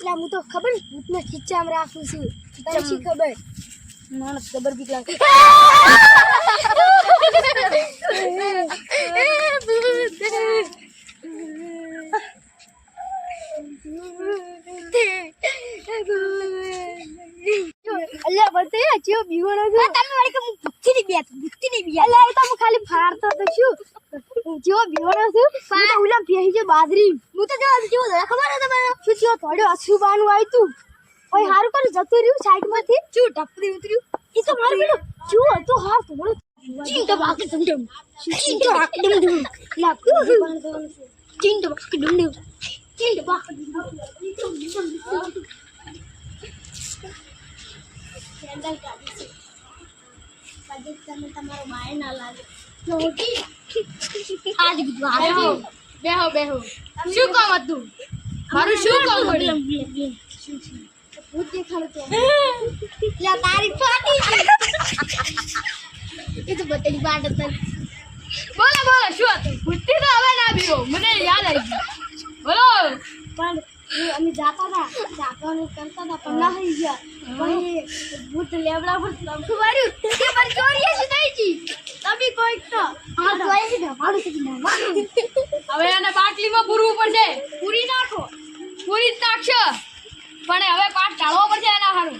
લા હું તો ખબર ભૂતને ખીચામ રાખું છું તને શી ખબર મને ખબર બીક લાગે અલ્યા બતે ચિયો બીવણો છે તમે વાળી કે હું ભૂખી ની બે અલ્યા એ તો હું ખાલી ફાડતો તો શું ચિયો બીવણો છે હું તો ઉલા પેહી જે બાદરી હું તો જો ખબર છે તમને શું ચિયો થોડો અશુબાનું આવ્યું તું ઓય હારું કરી જતું રહ્યું સાઈડ માંથી ચૂ ટપરી ઉતર્યું એ તો માર પેલો ચૂ હતો હા થોડો ચીંટો બાકી ડુંડું ચીંટો બાકી ડુંડું લા ચીંટો બાકી ડુંડું ચીંટો બાકી ડુંડું કેન્ડલ કાઢી છે કદી તમે તમારો બાય ના લાગે આજ બીજું બેહો શું કામ હતું મારું શું કામ હતું ભૂત દેખાડો તો લા તારી પાટી એ તો બતલી બાડ હતી બોલો શું હતું ભૂતથી તો હવે ના બીઓ મને યાદ આવી ગયું બોલો પણ અમે જાતા હતા જાવાનું કરતા હતા પણ ના થઈ ગયા પણ ભૂત લેબડા પર લમતું માર્યું તે પર ચોરીએ છે થઈ જી તબી કોઈ તો હા જોઈ છે ભાડું છે હવે એને બાટલીમાં પૂરવું પડશે પૂરી નાખો પૂરી નાખશો પણ હવે પાટ ઢાળવો પડશે એના હારું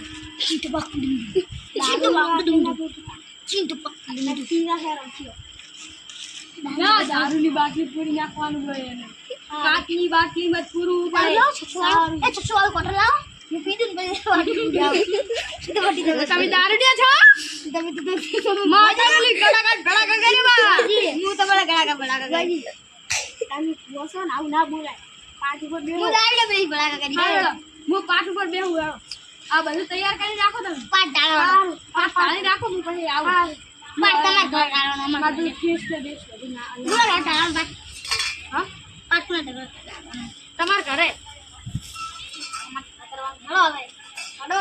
ચીંટુ પકડી પીરા હે રાખ્યો ના દારૂની બાટલી પૂરી નાખવાનું હોય એને કાકની બાટલી મત પૂરું પડે એ છસો વાળો કોટર લાવો હું પીધું ને પછી તમે દારૂડિયા છો તમે તો માતાની ગળાગળ કરી માં હું તો બડા ગળાગળ કરી તમે બોસો ને આવું ના બોલાય પાટ ઉપર બેહો હું દારૂડે બેહી ગળાગળ કરી હું પાટ ઉપર બેહું આ બધું તૈયાર કરી રાખો તમે પાટ ડાળી રાખો હું પછી આવું પાટ તમાર ઘર ડાળવાનો મારું ટેસ્ટ દેશ બધું ના બોલો ડાળ પાટ હા પાટ ના ડાળ તમાર ઘરે હલો હવે હડો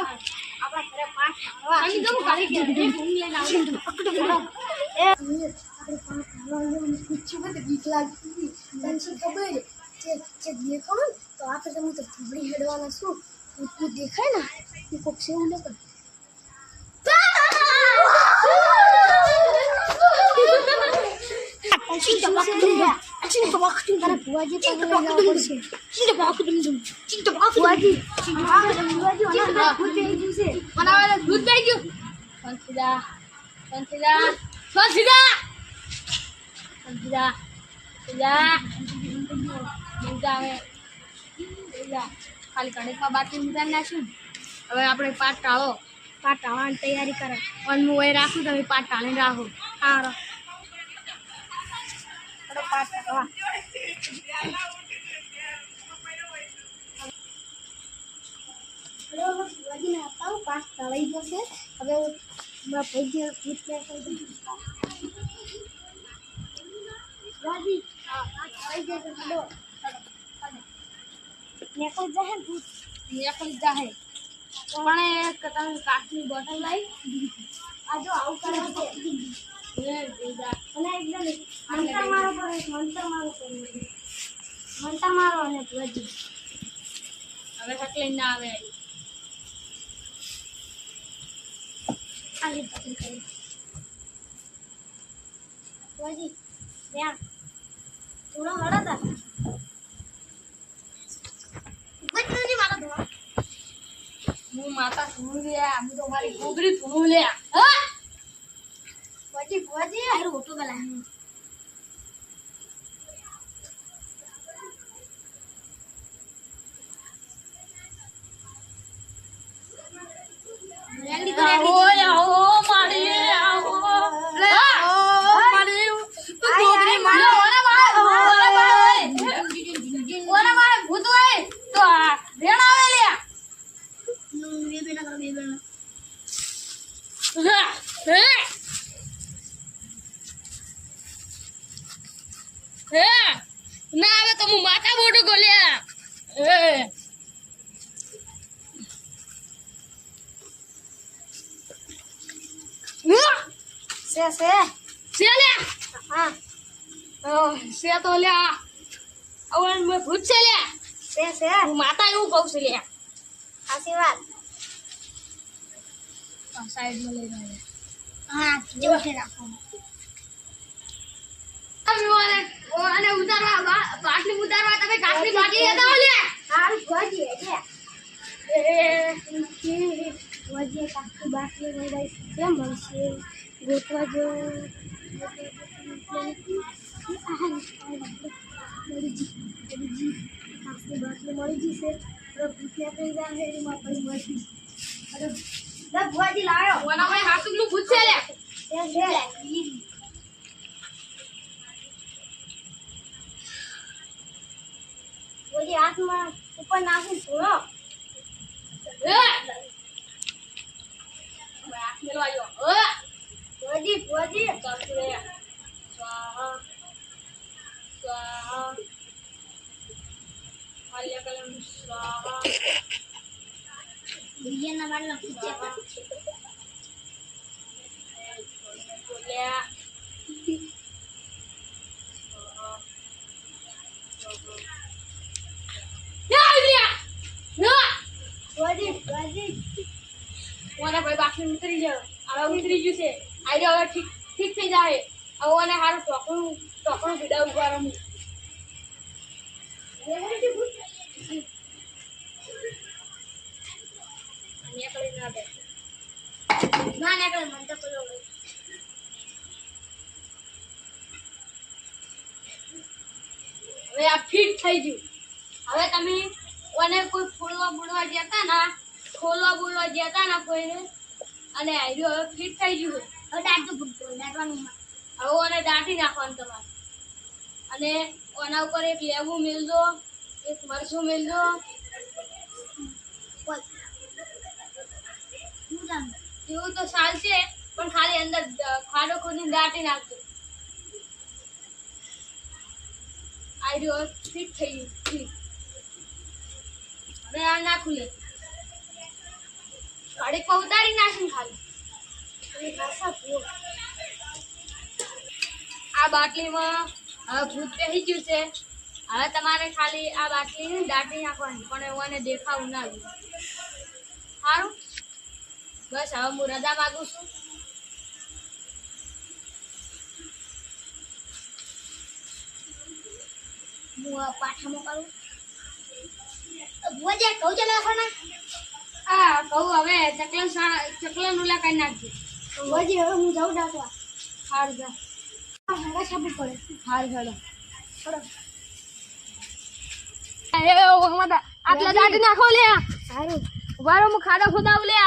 આપણા ઘરે પાટ ડાળવા અમે તો ગાડી કે ભૂમ લઈને આવું પકડો એ આપણે પાટ ડાળવાનું કુછ મત બીક લાગતી તને ખબર છે દેખો તો આપણે તમે તો થબડી હેડવાના શું તું દેખાય ને એ કોક છે હું લેતો ચીંટો બાકી તારા ભુવાજી પાસે લઈ જવા પડશે ચીંટો બાકી ભુવાજી ભૂત બેહી ગયું છે બનાવેલા ભૂત બેહી ગયું ખાલી કણેકમાં બાટલી મૂકી નાખ્યું હવે આપણે પાટ ટાળવાની તૈયારી કરે અને હું એ રાખું તમે પાટ ટાળીને રાખો હા પાટ ટાળવા પાટ ટાળી જશે હવે પૈકી નેકલ જાહે પણ એક તમે કાચની બોટલ લાવી આ જો આવું કરે છે અને એકદમ મંતર મારો અને ભુવાજી હવે હકલે ના આવે આલી પકડી કરી ભુવાજી ત્યાં થોડો હળતા હું માતા સુનું લે હું તો મારી ગોબરી સુનું લે હા ભુવાજી અરે ઓટો ગલા ના આવે તો હું માથા મોટું ગોલ્યા से ल्या हां से तो ल्या अवन में भूत से ल्या से माता એવું કહું છે લ્યા આશીર્વાદ સાઈડમાં લઈ જાય હા જેવો છે રાખો અને ઉતારવા બાટલી ઉતારવા તમે કાચની બાટલી લેતા આવો લે હારું ગોજી લે વજે કાચની બાટલી લઈ જાય કેમ મળશે ગોતવા જો કાચની બાટલી મળી જશે ભૂખ્યા થઈ જાય એમાં પડી મળી અરે ભુવાજી લાવ્યો ઓના ભાઈ હાસુનું પૂછે લે ભુવાજી હાથમાં ઉપર નાખી છોડો ભુવાજી સ્વાહા સ્વાહા આલ્ય કલમ સ્વાહા બીજાના વાળા પૂછ્યા બોલ્યા ઓના ભાઈ બાકી ઉતરી જાવ આ ઉતરી ગયું છે આઈડિયા હવે ઠીક થઈ જાય હવે ઓને હારું ટોકણું વિડા ઉગાડવાનું હવે આ ફિટ થઈ ગયું હવે તમે ઓને કોઈ ફોડવા બોલવા જતા ના ખોલવા બોલવા જતા ના કોઈને અને આઈડિયો હવે ફિટ થઈ ગયું હવે દાંતવાનું હવે ઓને દાંટી નાખવાનું તમારે અને ઓના ઉપર એક લેબુ મેલજો એક મરચું મેલજો એવું તો ચાલશે પણ ખાલી અંદર ખાડો ખોદીને દાટી નાખજો આઈડિયો ફિટ થઈ ગયું હવે આ ના ખુલે ઘડીક પર ઉતારી નાખીને ખાલી આ બાટલીમાં હવે ભૂત બેસી ગયું છે હવે તમારે ખાલી આ બાટલીને દાટી નાખવાની પણ એવાને દેખાવું ના જોઈએ સારું બસ હવે હું રજા માગું છું હું પાછામાં કરું ભુવાજી કહું છે નાખવાના હા કહું હવે ચકલન ઉલા કરી નાખજે ભુવાજી હવે હું જાઉં ડાકવા હાર જા હવા છાપવું પડે હાર હેડો આટલા દાટી નાખો લે સારું વારો હું ખાડો ખોદાવું લે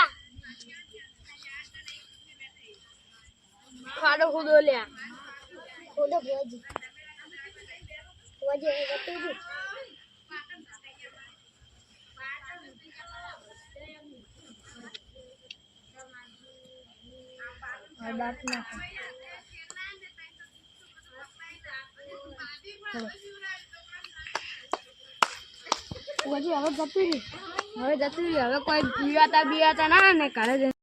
ખાડો ખોદો લે ખોદો ભુવાજી ભુવાજી જતું જ દાટ નાખો ભુવાજી હવે જતું રહ્યું હવે કોઈ પીવાતા ના ને કાલે